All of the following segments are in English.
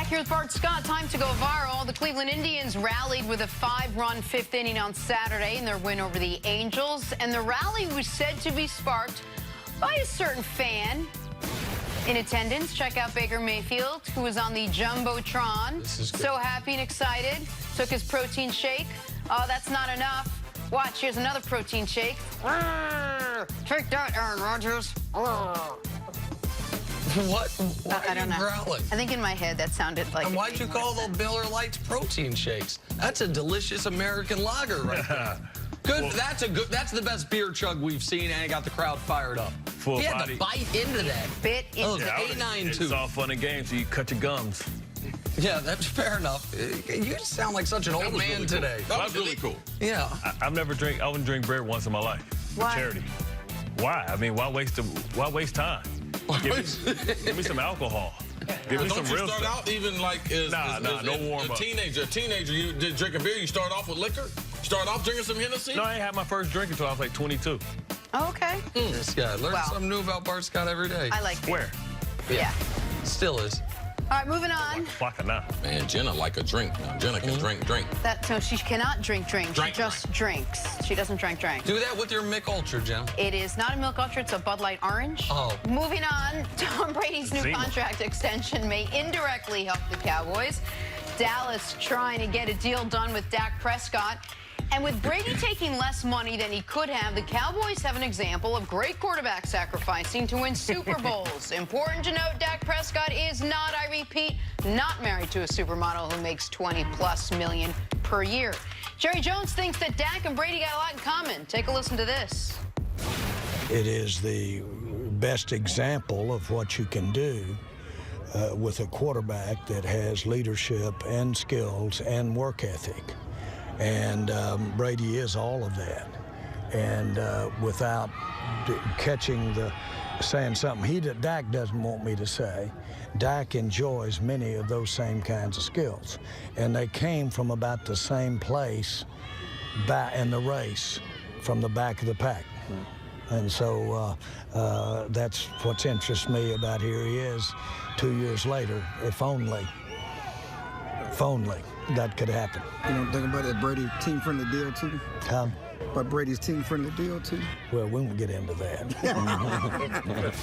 Back here with Bart Scott, time to go viral. The Cleveland Indians rallied with a 5-run fifth inning on Saturday in their win over the Angels. And the rally was said to be sparked by a certain fan in attendance. Check out Baker Mayfield, who was on the Jumbotron. So happy and excited. Took his protein shake. Oh, that's not enough. Watch, here's another protein shake. Take that, Aaron Rodgers. What? Why I don't know. Growling? I think in my head that sounded like. And why'd you call those Miller Lights protein shakes? That's a delicious American lager right there. Good. Well, that's the best beer chug we've seen, and it got the crowd fired up. Full he had body. to bite into that. Bit into it. It's all fun and games, so you cut your gums. Yeah, that's fair enough. You sound like such an old man really today. Cool. That was really cool. Yeah. I wouldn't drink beer once in my life. Why? For charity. Why? I mean, why waste time? Give me some alcohol. Give me some real start stuff. out even like as no warm up. A teenager, you did drinking beer. You start off with liquor. Start off drinking some Hennessy. No, I ain't had my first drink until I was like 22. Oh, okay. This guy learns something new about Bart Scott every day. I like Where? Yeah. Still is. All right, moving on. Man, Jenna like a drink now. Jenna can drink. No, she cannot drink. She just drinks. She doesn't drink. Do that with your Mick Ultra, Jen. It is not a Milk Ultra, it's a Bud Light Orange. Oh. Moving on, Tom Brady's new contract extension may indirectly help the Cowboys. Dallas trying to get a deal done with Dak Prescott. And with Brady taking less money than he could have, the Cowboys have an example of great quarterback sacrificing to win Super Bowls. Important to note, Dak Prescott is not, I repeat, not married to a supermodel who makes $20+ million per year. Jerry Jones thinks that Dak and Brady got a lot in common. Take a listen to this. It is the best example of what you can do with a quarterback that has leadership and skills and work ethic. And Brady is all of that. And without saying something Dak doesn't want me to say, Dak enjoys many of those same kinds of skills. And they came from about the same place in the race, from the back of the pack. And so that's what interests me about here he is 2 years later, if only that could happen. You don't think about that Brady team-friendly deal, too? About Brady's team-friendly deal, too? Well, we won't get into that.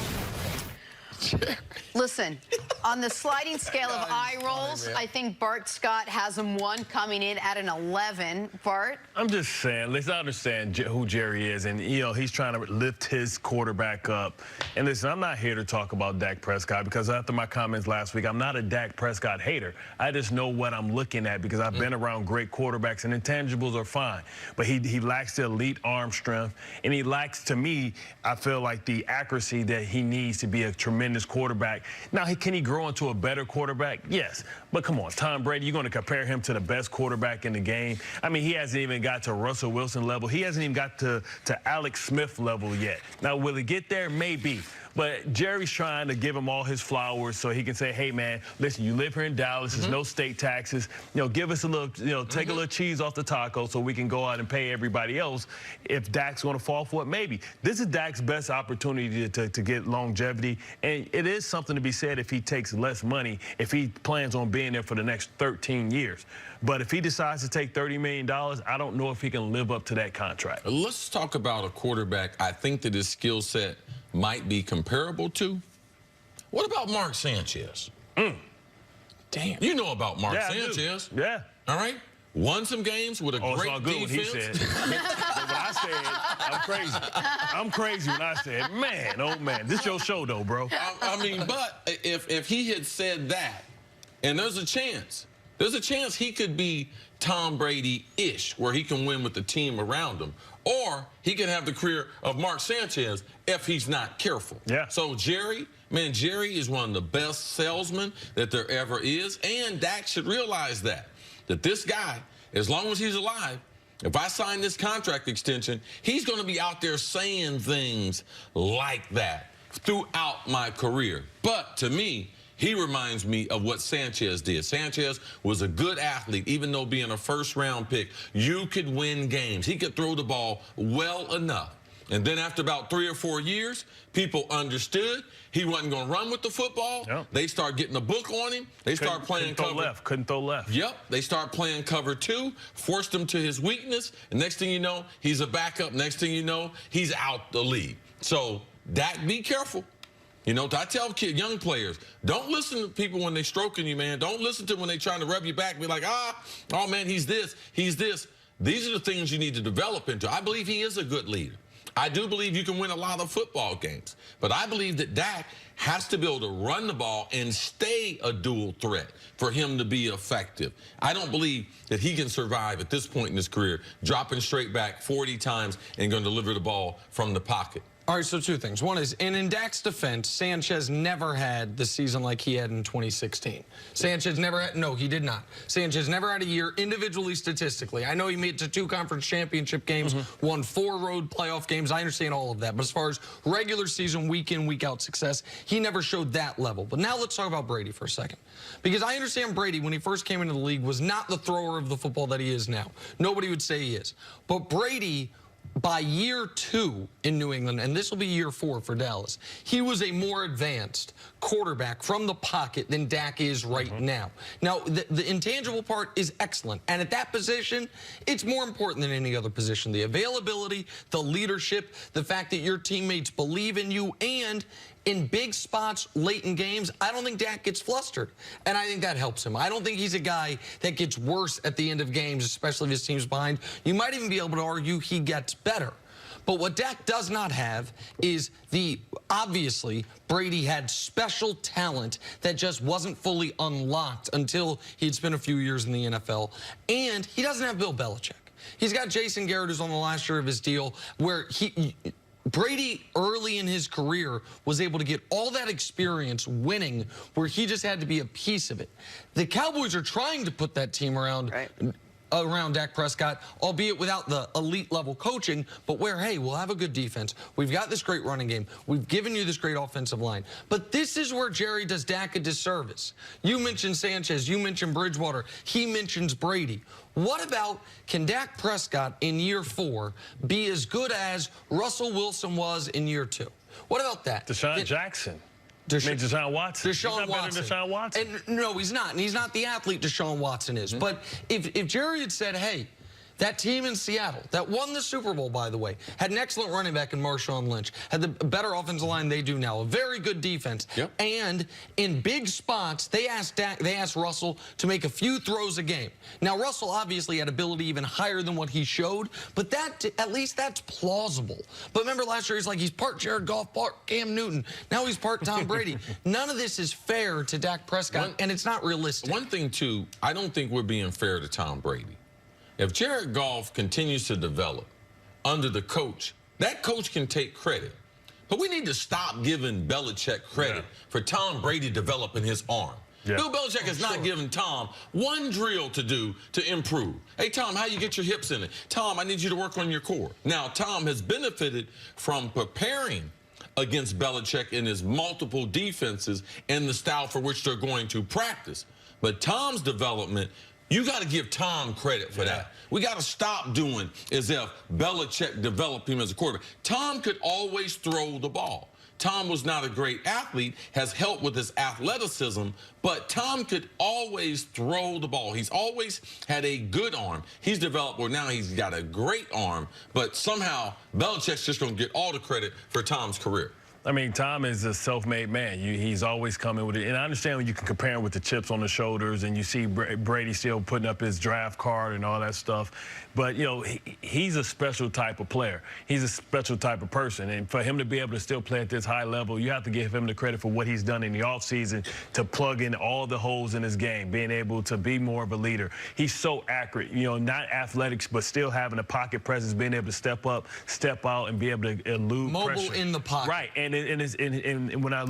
Listen, on the sliding scale of eye rolls, I think Bart Scott has him one, coming in at an 11. Bart? I'm just saying, let's understand who Jerry is, and, you know, he's trying to lift his quarterback up. And listen, I'm not here to talk about Dak Prescott, because after my comments last week, I'm not a Dak Prescott hater. I just know what I'm looking at, because I've been around great quarterbacks, and intangibles are fine. But he lacks the elite arm strength, and he lacks, to me, I feel like the accuracy that he needs to be a tremendous quarterback. Now, can he grow into a better quarterback? Yes. But come on, Tom Brady, you're going to compare him to the best quarterback in the game? I mean, he hasn't even got to Russell Wilson level. He hasn't even got to Alex Smith level yet. Now, will he get there? Maybe. But Jerry's trying to give him all his flowers so he can say, hey, man, listen, you live here in Dallas. There's no state taxes. You know, give us a little, take a little cheese off the taco so we can go out and pay everybody else. If Dak's going to fall for it, maybe. This is Dak's best opportunity to get longevity. And it is something to be said if he takes less money, if he plans on being there for the next 13 years. But if he decides to take $30 million, I don't know if he can live up to that contract. Let's talk about a quarterback I think that his skill set might be comparable to. What about Mark Sanchez? Damn. You know about Mark Sanchez. Yeah. All right? Won some games with a great it's all good defense. What he said. But when I said, I'm crazy. I'm crazy when I said, man, oh, man. This your show, though, bro. I mean, but if he had said that, and there's a chance he could be Tom Brady-ish, where he can win with the team around him. Or he can have the career of Mark Sanchez if he's not careful. Yeah. So Jerry is one of the best salesmen that there ever is. And Dak should realize that this guy, as long as he's alive, if I sign this contract extension, he's going to be out there saying things like that throughout my career. But to me, he reminds me of what Sanchez did. Sanchez was a good athlete, even though being a first-round pick, you could win games. He could throw the ball well enough. And then after about 3 or 4 years, people understood he wasn't going to run with the football. Yep. They start getting a book on him. They start playing cover. Couldn't throw left. Yep. They start playing cover 2, forced him to his weakness. And next thing you know, he's a backup. Next thing you know, he's out the league. So, Dak, be careful. You know, I tell young players, don't listen to people when they're stroking you, man. Don't listen to them when they're trying to rub you back. Be like, oh, man, he's this, he's this. These are the things you need to develop into. I believe he is a good leader. I do believe you can win a lot of football games. But I believe that Dak has to be able to run the ball and stay a dual threat for him to be effective. I don't believe that he can survive at this point in his career, dropping straight back 40 times and going to deliver the ball from the pocket. All right, so 2 things. One is, and in Dak's defense, Sanchez never had the season like he had in 2016. Sanchez never had, no, he did not. Sanchez never had a year individually statistically. I know he made it to 2 conference championship games, won 4 road playoff games. I understand all of that. But as far as regular season, week in, week out success, he never showed that level. But now let's talk about Brady for a second. Because I understand Brady, when he first came into the league, was not the thrower of the football that he is now. Nobody would say he is. But Brady, by year 2 in New England, and this will be year 4 for Dallas, he was a more advanced quarterback from the pocket than Dak is right now. Now, the intangible part is excellent. And at that position, it's more important than any other position. The availability, the leadership, the fact that your teammates believe in you, and in big spots late in games, I don't think Dak gets flustered. And I think that helps him. I don't think he's a guy that gets worse at the end of games, especially if his team's behind. You might even be able to argue he gets better. But what Dak does not have is obviously, Brady had special talent that just wasn't fully unlocked until he'd spent a few years in the NFL. And he doesn't have Bill Belichick. He's got Jason Garrett, who's on the last year of his deal, where Brady, early in his career, was able to get all that experience winning where he just had to be a piece of it. The Cowboys are trying to put that team around Dak Prescott, albeit without the elite-level coaching, but where, hey, we'll have a good defense. We've got this great running game. We've given you this great offensive line. But this is where Jerry does Dak a disservice. You mentioned Sanchez. You mentioned Bridgewater. He mentions Brady. What about, can Dak Prescott in year 4 be as good as Russell Wilson was in year 2? What about that? Deshaun Jackson. Deshaun Watson. He's not better than Deshaun Watson. And no, he's not. And he's not the athlete Deshaun Watson is. But if Jerry had said, hey, that team in Seattle that won the Super Bowl, by the way, had an excellent running back in Marshawn Lynch, had the better offensive line they do now, a very good defense, and in big spots, they asked Russell to make a few throws a game. Now, Russell obviously had ability even higher than what he showed, but that, at least that's plausible. But remember last year, he's part Jared Goff, part Cam Newton. Now he's part Tom Brady. None of this is fair to Dak Prescott, and it's not realistic. One thing, too, I don't think we're being fair to Tom Brady. If Jared Goff continues to develop under the coach, that coach can take credit. But we need to stop giving Belichick credit for Tom Brady developing his arm. Bill Belichick has not given Tom one drill to do to improve. Hey, Tom, how you get your hips in it? Tom, I need you to work on your core. Now, Tom has benefited from preparing against Belichick in his multiple defenses and the style for which they're going to practice. But Tom's development, you got to give Tom credit for that. We got to stop doing as if Belichick developed him as a quarterback. Tom could always throw the ball. Tom was not a great athlete, has helped with his athleticism, but Tom could always throw the ball. He's always had a good arm. He's developed where now he's got a great arm, but somehow Belichick's just going to get all the credit for Tom's career. I mean, Tom is a self-made man. He's always coming with it. And I understand when you can compare him with the chips on the shoulders and you see Brady still putting up his draft card and all that stuff. But, you know, he's a special type of player. He's a special type of person. And for him to be able to still play at this high level, you have to give him the credit for what he's done in the offseason to plug in all the holes in his game, being able to be more of a leader. He's so accurate, you know, not athletics, but still having a pocket presence, being able to step up, step out, and be able to elude pressure. Mobile in the pocket. Right. And and when I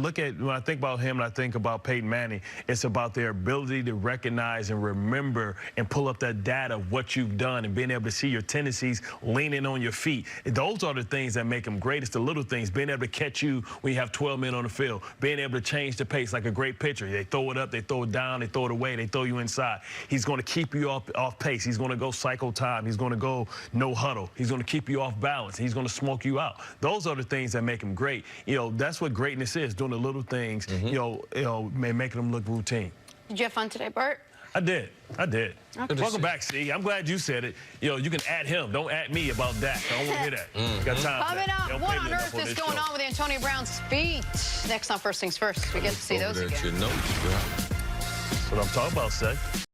think about him and I think about Peyton Manning, it's about their ability to recognize and remember and pull up that data of what you've done and being able to see your tendencies leaning on your feet. Those are the things that make him great. It's the little things, being able to catch you when you have 12 men on the field, being able to change the pace like a great pitcher. They throw it up, they throw it down, they throw it away, they throw you inside. He's going to keep you off pace. He's going to go cycle time. He's going to go no huddle. He's going to keep you off balance. He's going to smoke you out. Those are the things that make him great. That's what greatness is, doing the little things, making them look routine. Did you have fun today, Bart? I did. Okay. Welcome back, C. I'm glad you said it. You can add him. Don't add me about Dak. I don't want to hear that. Got time. Coming up, what on earth is going on with Antonio Brown's feet? Next on First Things First, we get to see those again. That's what I'm talking about, Seth.